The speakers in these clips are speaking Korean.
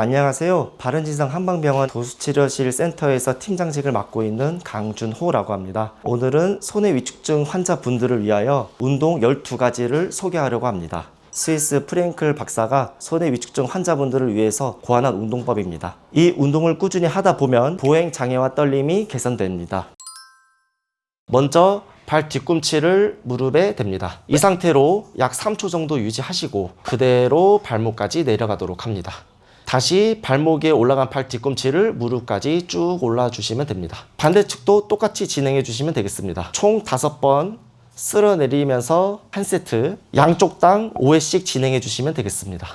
안녕하세요. 바른진상 한방병원 도수치료실 센터에서 팀장직을 맡고 있는 강준호라고 합니다. 오늘은 손해 위축증 환자분들을 위하여 운동 12가지를 소개하려고 합니다. 스위스 프랭클 박사가 손해 위축증 환자분들을 위해서 고안한 운동법입니다. 이 운동을 꾸준히 하다 보면 보행 장애와 떨림이 개선됩니다. 먼저 발 뒤꿈치를 무릎에 댑니다. 이 상태로 약 3초 정도 유지하시고 그대로 발목까지 내려가도록 합니다. 다시 발목에 올라간 팔 뒤꿈치를 무릎까지 쭉 올라주시면 됩니다. 반대측도 똑같이 진행해 주시면 되겠습니다. 총 5번 쓸어내리면서 한 세트 양쪽당 5회씩 진행해 주시면 되겠습니다.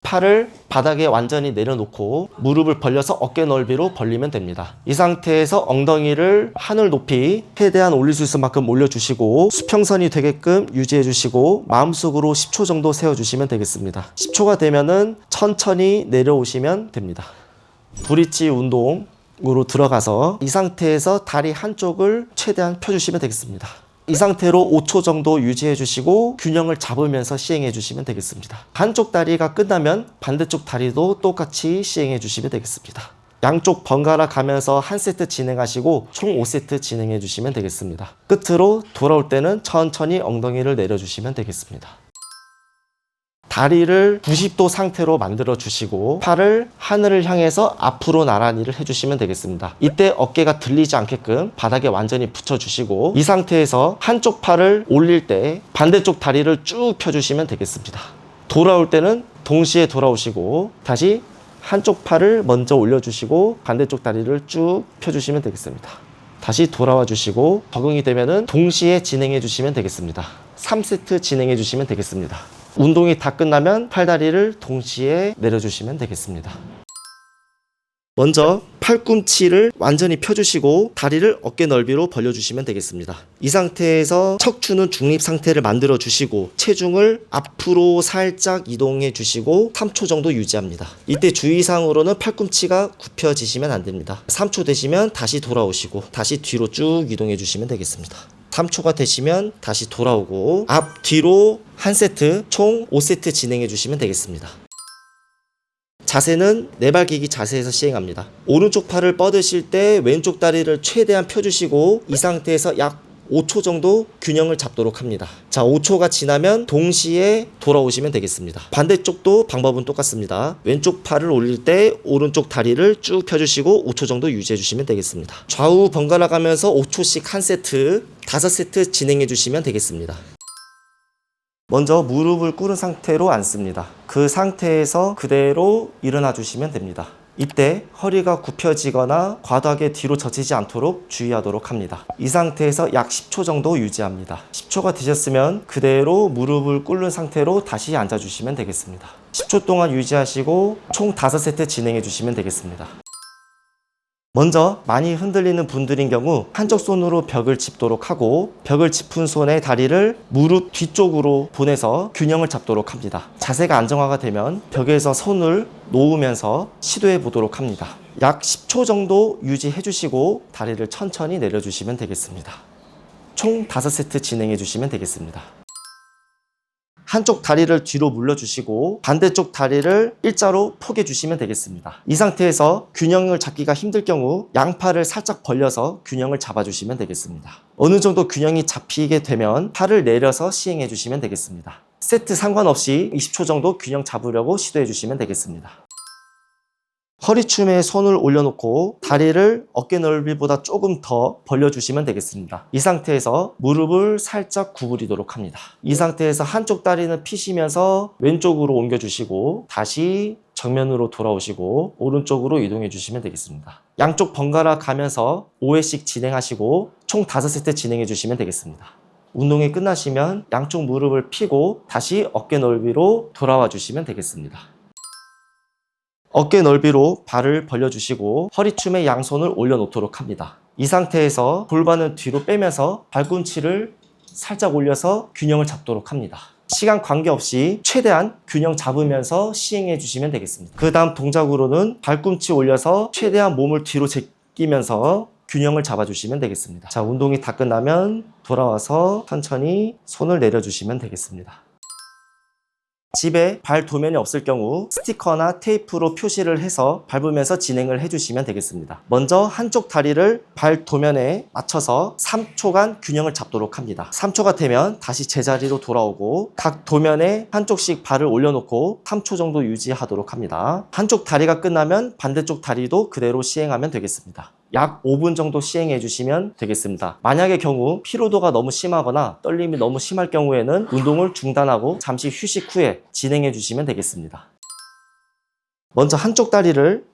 팔을 바닥에 완전히 내려놓고 무릎을 벌려서 어깨 넓이로 벌리면 됩니다. 이 상태에서 엉덩이를 하늘 높이 최대한 올릴 수 있을 만큼 올려주시고 수평선이 되게끔 유지해 주시고 마음속으로 10초 정도 세워주시면 되겠습니다. 10초가 되면은 천천히 내려오시면 됩니다. 브릿지 운동으로 들어가서 이 상태에서 다리 한쪽을 최대한 펴주시면 되겠습니다. 이 상태로 5초 정도 유지해 주시고 균형을 잡으면서 시행해 주시면 되겠습니다. 한쪽 다리가 끝나면 반대쪽 다리도 똑같이 시행해 주시면 되겠습니다. 양쪽 번갈아 가면서 한 세트 진행하시고 총 5세트 진행해 주시면 되겠습니다. 끝으로 돌아올 때는 천천히 엉덩이를 내려주시면 되겠습니다. 다리를 90도 상태로 만들어 주시고 팔을 하늘을 향해서 앞으로 나란히를 해주시면 되겠습니다. 이때 어깨가 들리지 않게끔 바닥에 완전히 붙여 주시고 이 상태에서 한쪽 팔을 올릴 때 반대쪽 다리를 쭉 펴주시면 되겠습니다. 돌아올 때는 동시에 돌아오시고 다시 한쪽 팔을 먼저 올려주시고 반대쪽 다리를 쭉 펴주시면 되겠습니다. 다시 돌아와 주시고 적응이 되면은 동시에 진행해 주시면 되겠습니다. 3세트 진행해 주시면 되겠습니다. 운동이 다 끝나면 팔다리를 동시에 내려주시면 되겠습니다. 먼저 팔꿈치를 완전히 펴주시고 다리를 어깨 넓이로 벌려주시면 되겠습니다. 이 상태에서 척추는 중립 상태를 만들어 주시고 체중을 앞으로 살짝 이동해 주시고 3초 정도 유지합니다. 이때 주의사항으로는 팔꿈치가 굽혀지시면 안 됩니다. 3초 되시면 다시 돌아오시고 다시 뒤로 쭉 이동해 주시면 되겠습니다. 3초가 되시면 다시 돌아오고 앞 뒤로 한 세트 총 5세트 진행해 주시면 되겠습니다. 자세는 네발기기 자세에서 시행합니다. 오른쪽 팔을 뻗으실 때 왼쪽 다리를 최대한 펴주시고 이 상태에서 약 5초 정도 균형을 잡도록 합니다. 자, 5초가 지나면 동시에 돌아오시면 되겠습니다. 반대쪽도 방법은 똑같습니다. 왼쪽 팔을 올릴 때 오른쪽 다리를 쭉 펴주시고 5초 정도 유지해 주시면 되겠습니다. 좌우 번갈아 가면서 5초씩 한 세트 5세트 진행해 주시면 되겠습니다. 먼저 무릎을 꿇은 상태로 앉습니다. 그 상태에서 그대로 일어나 주시면 됩니다. 이때 허리가 굽혀지거나 과도하게 뒤로 젖히지 않도록 주의하도록 합니다. 이 상태에서 약 10초 정도 유지합니다. 10초가 되셨으면 그대로 무릎을 꿇는 상태로 다시 앉아주시면 되겠습니다. 10초 동안 유지하시고 총 5세트 진행해 주시면 되겠습니다. 먼저 많이 흔들리는 분들인 경우 한쪽 손으로 벽을 짚도록 하고 벽을 짚은 손의 다리를 무릎 뒤쪽으로 보내서 균형을 잡도록 합니다. 자세가 안정화가 되면 벽에서 손을 놓으면서 시도해 보도록 합니다. 약 10초 정도 유지해 주시고 다리를 천천히 내려주시면 되겠습니다. 총 5세트 진행해 주시면 되겠습니다. 한쪽 다리를 뒤로 물려주시고 반대쪽 다리를 일자로 포개 주시면 되겠습니다. 이 상태에서 균형을 잡기가 힘들 경우 양팔을 살짝 벌려서 균형을 잡아주시면 되겠습니다. 어느 정도 균형이 잡히게 되면 팔을 내려서 시행해 주시면 되겠습니다. 세트 상관없이 20초 정도 균형 잡으려고 시도해 주시면 되겠습니다. 허리춤에 손을 올려놓고 다리를 어깨 넓이보다 조금 더 벌려주시면 되겠습니다. 이 상태에서 무릎을 살짝 구부리도록 합니다. 이 상태에서 한쪽 다리는 피시면서 왼쪽으로 옮겨주시고 다시 정면으로 돌아오시고 오른쪽으로 이동해 주시면 되겠습니다. 양쪽 번갈아 가면서 5회씩 진행하시고 총 5세트 진행해 주시면 되겠습니다. 운동이 끝나시면 양쪽 무릎을 펴고 다시 어깨 넓이로 돌아와 주시면 되겠습니다. 어깨 넓이로 발을 벌려주시고 허리춤에 양손을 올려놓도록 합니다. 이 상태에서 골반을 뒤로 빼면서 발꿈치를 살짝 올려서 균형을 잡도록 합니다. 시간 관계없이 최대한 균형 잡으면서 시행해 주시면 되겠습니다. 그 다음 동작으로는 발꿈치 올려서 최대한 몸을 뒤로 제끼면서 균형을 잡아주시면 되겠습니다. 자, 운동이 다 끝나면 돌아와서 천천히 손을 내려주시면 되겠습니다. 집에 발 도면이 없을 경우 스티커나 테이프로 표시를 해서 밟으면서 진행을 해주시면 되겠습니다. 먼저 한쪽 다리를 발 도면에 맞춰서 3초간 균형을 잡도록 합니다. 3초가 되면 다시 제자리로 돌아오고 각 도면에 한쪽씩 발을 올려놓고 3초 정도 유지하도록 합니다. 한쪽 다리가 끝나면 반대쪽 다리도 그대로 시행하면 되겠습니다. 약 5분 정도 시행해 주시면 되겠습니다. 만약의 경우 피로도가 너무 심하거나 떨림이 너무 심할 경우에는 운동을 중단하고 잠시 휴식 후에 진행해 주시면 되겠습니다. 먼저 한쪽 다리를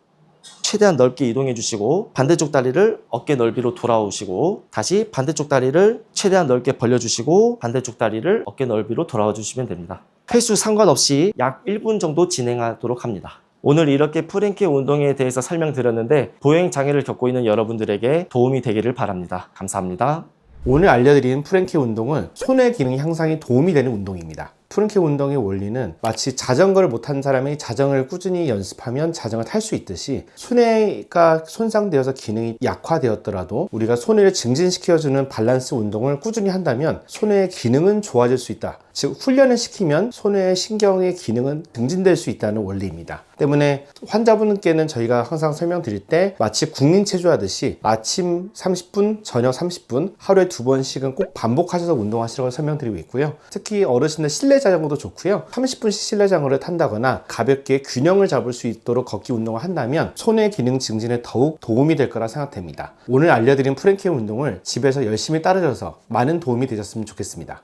최대한 넓게 이동해 주시고 반대쪽 다리를 어깨 넓이로 돌아오시고 다시 반대쪽 다리를 최대한 넓게 벌려 주시고 반대쪽 다리를 어깨 넓이로 돌아와 주시면 됩니다. 횟수 상관없이 약 1분 정도 진행하도록 합니다. 오늘 이렇게 프랭키 운동에 대해서 설명드렸는데 보행 장애를 겪고 있는 여러분들에게 도움이 되기를 바랍니다. 감사합니다. 오늘 알려드린 프랭키 운동은 손의 기능 향상에 도움이 되는 운동입니다. 프랭키 운동의 원리는 마치 자전거를 못한 사람이 자전거를 꾸준히 연습하면 자전거를 탈 수 있듯이 손해가 손상되어서 기능이 약화되었더라도 우리가 손해를 증진시켜주는 밸런스 운동을 꾸준히 한다면 손해의 기능은 좋아질 수 있다. 즉 훈련을 시키면 손해의 신경의 기능은 증진될 수 있다는 원리입니다. 때문에 환자분께는 저희가 항상 설명드릴 때 마치 국민체조하듯이 아침 30분, 저녁 30분 하루에 2번씩은 꼭 반복하셔서 운동하시라고 설명드리고 있고요. 특히 어르신들 실내 자전거도 좋고요. 30분씩 실내 자전거를 탄다거나 가볍게 균형을 잡을 수 있도록 걷기 운동을 한다면 손의 기능 증진에 더욱 도움이 될 거라 생각됩니다. 오늘 알려드린 프랭키 운동을 집에서 열심히 따르셔서 많은 도움이 되셨으면 좋겠습니다.